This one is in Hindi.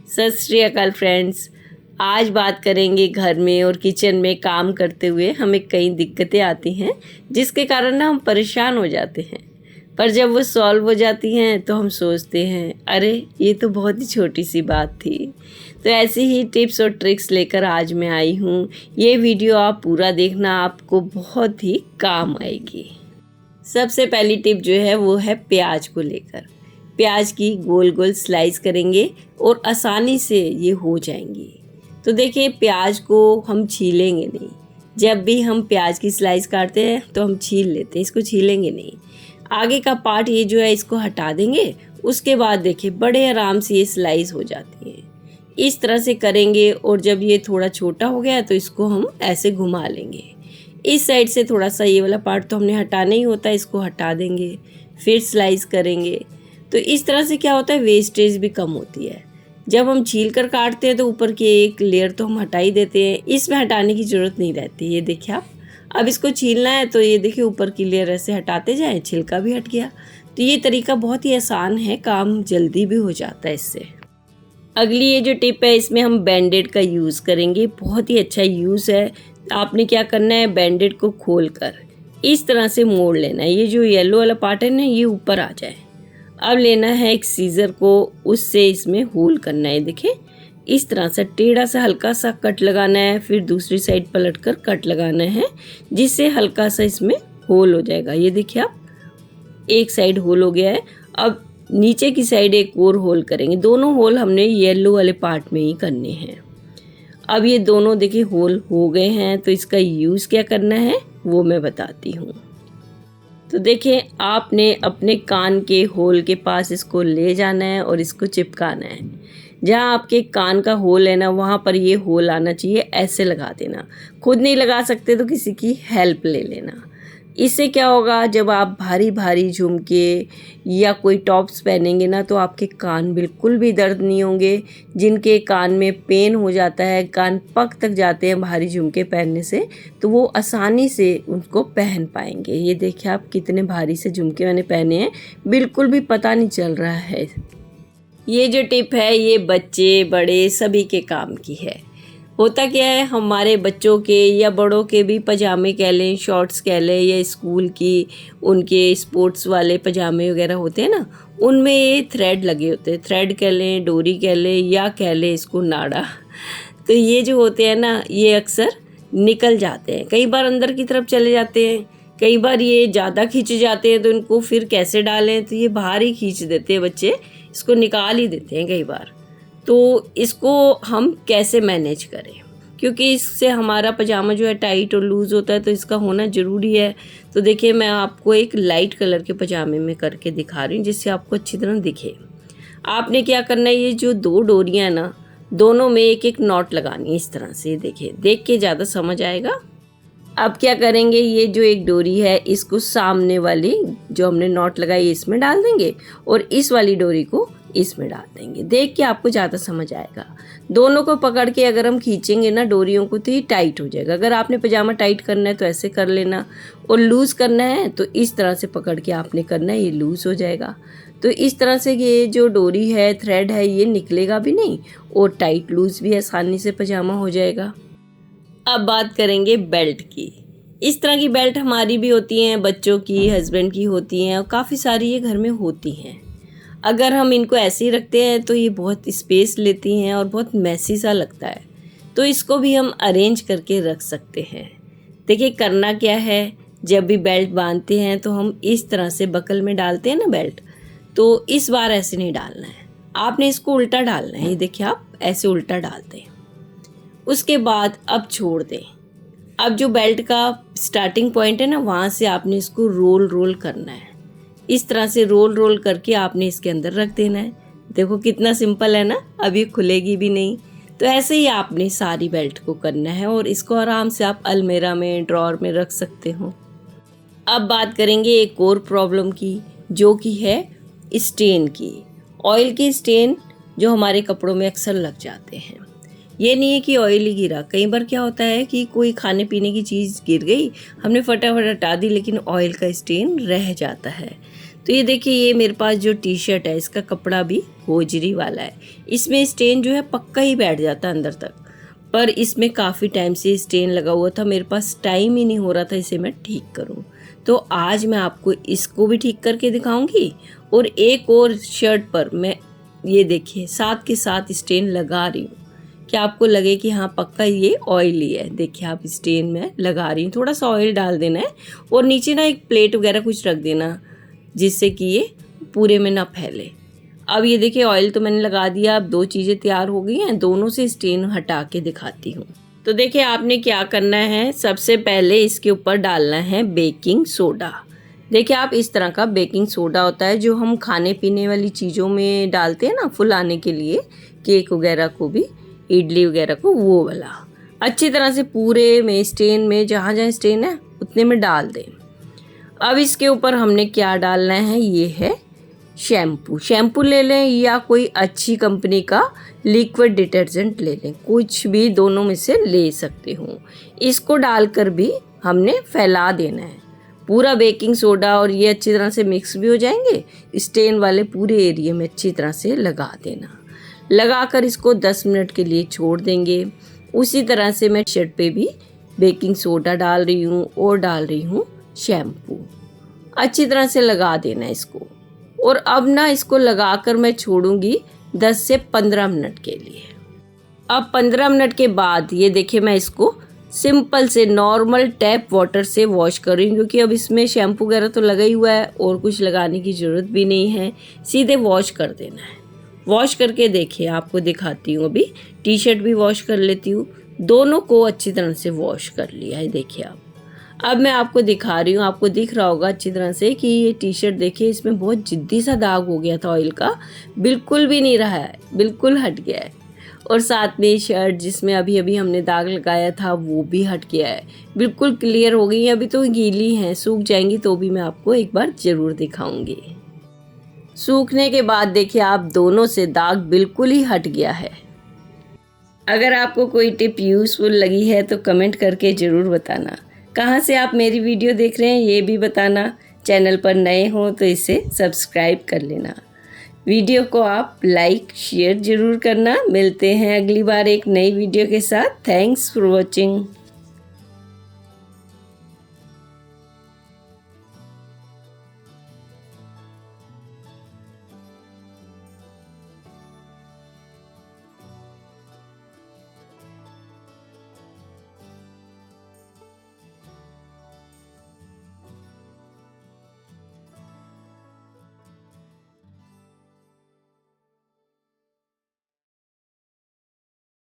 सत श्री अकाल फ्रेंड्स। आज बात करेंगे घर में और किचन में काम करते हुए हमें कई दिक्कतें आती हैं जिसके कारण ना हम परेशान हो जाते हैं। पर जब वो सॉल्व हो जाती हैं तो हम सोचते हैं अरे ये तो बहुत ही छोटी सी बात थी। तो ऐसी ही टिप्स और ट्रिक्स लेकर आज मैं आई हूँ। ये वीडियो आप पूरा देखना, आपको बहुत ही काम आएगी। सबसे पहली टिप जो है वो है प्याज को लेकर। प्याज की गोल गोल स्लाइस करेंगे और आसानी से ये हो जाएंगी। तो देखिए, प्याज को हम छीलेंगे नहीं। जब भी हम प्याज की स्लाइस काटते हैं तो हम छील लेते हैं, इसको छीलेंगे नहीं। आगे का पार्ट ये जो है इसको हटा देंगे। उसके बाद देखिए बड़े आराम से ये स्लाइस हो जाती है। इस तरह से करेंगे और जब ये थोड़ा छोटा हो गया तो इसको हम ऐसे घुमा लेंगे। इस साइड से थोड़ा सा ये वाला पार्ट तो हमने हटाना ही होता है, इसको हटा देंगे, फिर स्लाइस करेंगे। तो इस तरह से क्या होता है, वेस्टेज भी कम होती है। जब हम छील कर काटते हैं तो ऊपर की एक लेयर तो हम हटा ही देते हैं, इसमें हटाने की ज़रूरत नहीं रहती। ये देखिए आप, अब इसको छीलना है तो ये देखिए ऊपर की लेयर ऐसे हटाते जाएं, छिलका भी हट गया। तो ये तरीका बहुत ही आसान है, काम जल्दी भी हो जाता है इससे। अगली ये जो टिप है इसमें हम बैंडेड का यूज़ करेंगे। बहुत ही अच्छा यूज़ है। आपने क्या करना है, बैंडेड को खोल कर इस तरह से मोड़ लेना है। ये जो येलो वाला पार्ट है ना, ये ऊपर आ जाए। अब लेना है एक सीज़र को, उससे इसमें होल करना है। देखिए इस तरह से टेढ़ा सा हल्का सा कट लगाना है, फिर दूसरी साइड पलट कर कट लगाना है, जिससे हल्का सा इसमें होल हो जाएगा। ये देखिए आप, एक साइड होल हो गया है। अब नीचे की साइड एक और होल करेंगे। दोनों होल हमने येलो वाले पार्ट में ही करने हैं। अब ये दोनों देखिए होल हो गए हैं, तो इसका यूज़ क्या करना है वो मैं बताती हूँ। तो देखिए, आपने अपने कान के होल के पास इसको ले जाना है और इसको चिपकाना है। जहाँ आपके कान का होल है ना, वहाँ पर ये होल आना चाहिए। ऐसे लगा देना। खुद नहीं लगा सकते तो किसी की हेल्प ले लेना। इससे क्या होगा, जब आप भारी भारी झुमके या कोई टॉप्स पहनेंगे ना, तो आपके कान बिल्कुल भी दर्द नहीं होंगे। जिनके कान में पेन हो जाता है, कान पक तक जाते हैं भारी झुमके पहनने से, तो वो आसानी से उनको पहन पाएंगे। ये देखिए आप, कितने भारी से झुमके मैंने पहने हैं, बिल्कुल भी पता नहीं चल रहा है। ये जो टिप है ये बच्चे बड़े सभी के काम की है। होता क्या है, हमारे बच्चों के या बड़ों के भी पजामे कह लें, शॉर्ट्स कह लें, या स्कूल की उनके स्पोर्ट्स वाले पजामे वगैरह होते हैं ना, उनमें ये थ्रेड लगे होते हैं। थ्रेड कह लें, डोरी कह लें, या कह लें इसको नाड़ा। तो ये जो होते हैं ना, ये अक्सर निकल जाते हैं। कई बार अंदर की तरफ चले जाते हैं, कई बार ये ज़्यादा खींच जाते हैं, तो इनको फिर कैसे डालें, तो ये बाहर ही खींच देते हैं बच्चे, इसको निकाल ही देते हैं कई बार। तो इसको हम कैसे मैनेज करें, क्योंकि इससे हमारा पजामा जो है टाइट और लूज़ होता है, तो इसका होना ज़रूरी है। तो देखिए, मैं आपको एक लाइट कलर के पजामे में करके दिखा रही हूँ, जिससे आपको अच्छी तरह दिखे। आपने क्या करना है, ये जो दो डोरियाँ ना, दोनों में एक एक नॉट लगानी है इस तरह से। देखिए, देख के ज़्यादा समझ आएगा। अब क्या करेंगे, ये जो एक डोरी है इसको सामने वाली जो हमने नॉट लगाई इसमें डाल देंगे, और इस वाली डोरी को इसमें डाल देंगे। देख के आपको ज़्यादा समझ आएगा। दोनों को पकड़ के अगर हम खींचेंगे ना डोरियों को, तो ये टाइट हो जाएगा। अगर आपने पजामा टाइट करना है तो ऐसे कर लेना, और लूज़ करना है तो इस तरह से पकड़ के आपने करना है, ये लूज़ हो जाएगा। तो इस तरह से ये जो डोरी है, थ्रेड है, ये निकलेगा भी नहीं और टाइट लूज़ भी आसानी से पजामा हो जाएगा। अब बात करेंगे बेल्ट की। इस तरह की बेल्ट हमारी भी होती हैं, बच्चों की, हस्बैंड की होती हैं, और काफ़ी सारी ये घर में होती हैं। अगर हम इनको ऐसे ही रखते हैं तो ये बहुत स्पेस लेती हैं और बहुत मैसी सा लगता है। तो इसको भी हम अरेंज करके रख सकते हैं। देखिए, करना क्या है, जब भी बेल्ट बांधते हैं तो हम इस तरह से बकल में डालते हैं ना बेल्ट, तो इस बार ऐसे नहीं डालना है, आपने इसको उल्टा डालना है। ये देखिए आप, ऐसे उल्टा डालते हैं। उसके बाद अब छोड़ दें। अब जो बेल्ट का स्टार्टिंग पॉइंट है ना, वहाँ से आपने इसको रोल रोल करना है। इस तरह से रोल रोल करके आपने इसके अंदर रख देना है। देखो कितना सिंपल है ना, अभी खुलेगी भी नहीं। तो ऐसे ही आपने सारी बेल्ट को करना है, और इसको आराम से आप अलमीरा में, ड्रॉअर में रख सकते हो। अब बात करेंगे एक और प्रॉब्लम की, जो कि है स्टेन की। ऑयल की स्टेन जो हमारे कपड़ों में अक्सर लग जाते हैं। ये नहीं है कि ऑयल ही गिरा, कई बार क्या होता है कि कोई खाने पीने की चीज़ गिर गई, हमने फटाफट हटा दी, लेकिन ऑयल का स्टेन रह जाता है। तो ये देखिए, ये मेरे पास जो टी शर्ट है इसका कपड़ा भी होजरी वाला है। इसमें स्टेन जो है पक्का ही बैठ जाता है अंदर तक, पर इसमें काफ़ी टाइम से स्टेन लगा हुआ था, मेरे पास टाइम ही नहीं हो रहा था इसे मैं ठीक करूं। तो आज मैं आपको इसको भी ठीक करके दिखाऊंगी और एक और शर्ट पर मैं ये देखिए साथ के साथ स्टेन लगा रही हूँ कि आपको लगे कि हाँ पक्का ये ऑयली है। देखिए आप स्टेन में लगा रही हूँ, थोड़ा सा ऑयल डाल देना है और नीचे ना एक प्लेट वगैरह कुछ रख देना जिससे कि ये पूरे में ना फैले। अब ये देखिए ऑयल तो मैंने लगा दिया, अब 2 चीज़ें तैयार हो गई हैं, दोनों से स्टेन हटा के दिखाती हूँ। तो देखिए आपने क्या करना है, सबसे पहले इसके ऊपर डालना है बेकिंग सोडा। देखिए आप इस तरह का बेकिंग सोडा होता है जो हम खाने पीने वाली चीज़ों में डालते हैं ना फुलाने के लिए, केक वगैरह को भी, इडली वगैरह को, वो वाला अच्छी तरह से पूरे में स्टेन में जहाँ जहाँ स्टेन है उतने में डाल दें। अब इसके ऊपर हमने क्या डालना है, ये है शैम्पू ले लें या कोई अच्छी कंपनी का लिक्विड डिटर्जेंट ले लें, कुछ भी दोनों में से ले सकते हो। इसको डालकर भी हमने फैला देना है पूरा बेकिंग सोडा और ये अच्छी तरह से मिक्स भी हो जाएंगे, स्टेन वाले पूरे एरिया में अच्छी तरह से लगा देना। लगाकर इसको 10 मिनट के लिए छोड़ देंगे। उसी तरह से मैं शर्ट पे भी बेकिंग सोडा डाल रही हूँ और डाल रही हूँ शैम्पू, अच्छी तरह से लगा देना इसको। और अब ना इसको लगाकर मैं छोड़ूंगी 10 से 15 मिनट के लिए। अब 15 मिनट के बाद ये देखिए मैं इसको सिंपल से नॉर्मल टैप वाटर से वॉश कर रही हूँ, क्योंकि अब इसमें शैम्पू वगैरह तो लगा ही हुआ है और कुछ लगाने की ज़रूरत भी नहीं है, सीधे वॉश कर देना है। वॉश करके देखिए आपको दिखाती हूँ, अभी टी शर्ट भी वॉश कर लेती हूँ, दोनों को अच्छी तरह से वॉश कर लिया है। देखिए आप, अब मैं आपको दिखा रही हूँ, आपको दिख रहा होगा अच्छी तरह से कि ये टी शर्ट देखिए इसमें बहुत जिद्दी सा दाग हो गया था ऑयल का, बिल्कुल भी नहीं रहा है, बिल्कुल हट गया है। और साथ में शर्ट जिसमें अभी अभी हमने दाग लगाया था वो भी हट गया है, बिल्कुल क्लियर हो गई है। अभी तो गीली हैं, सूख जाएंगी तो भी मैं आपको एक बार ज़रूर दिखाऊंगी। सूखने के बाद देखिए आप दोनों से दाग बिल्कुल ही हट गया है। अगर आपको कोई टिप यूज़फुल लगी है तो कमेंट करके ज़रूर बताना। कहाँ से आप मेरी वीडियो देख रहे हैं ये भी बताना। चैनल पर नए हो तो इसे सब्सक्राइब कर लेना। वीडियो को आप लाइक शेयर ज़रूर करना। मिलते हैं अगली बार एक नई वीडियो के साथ। Thanks for watching.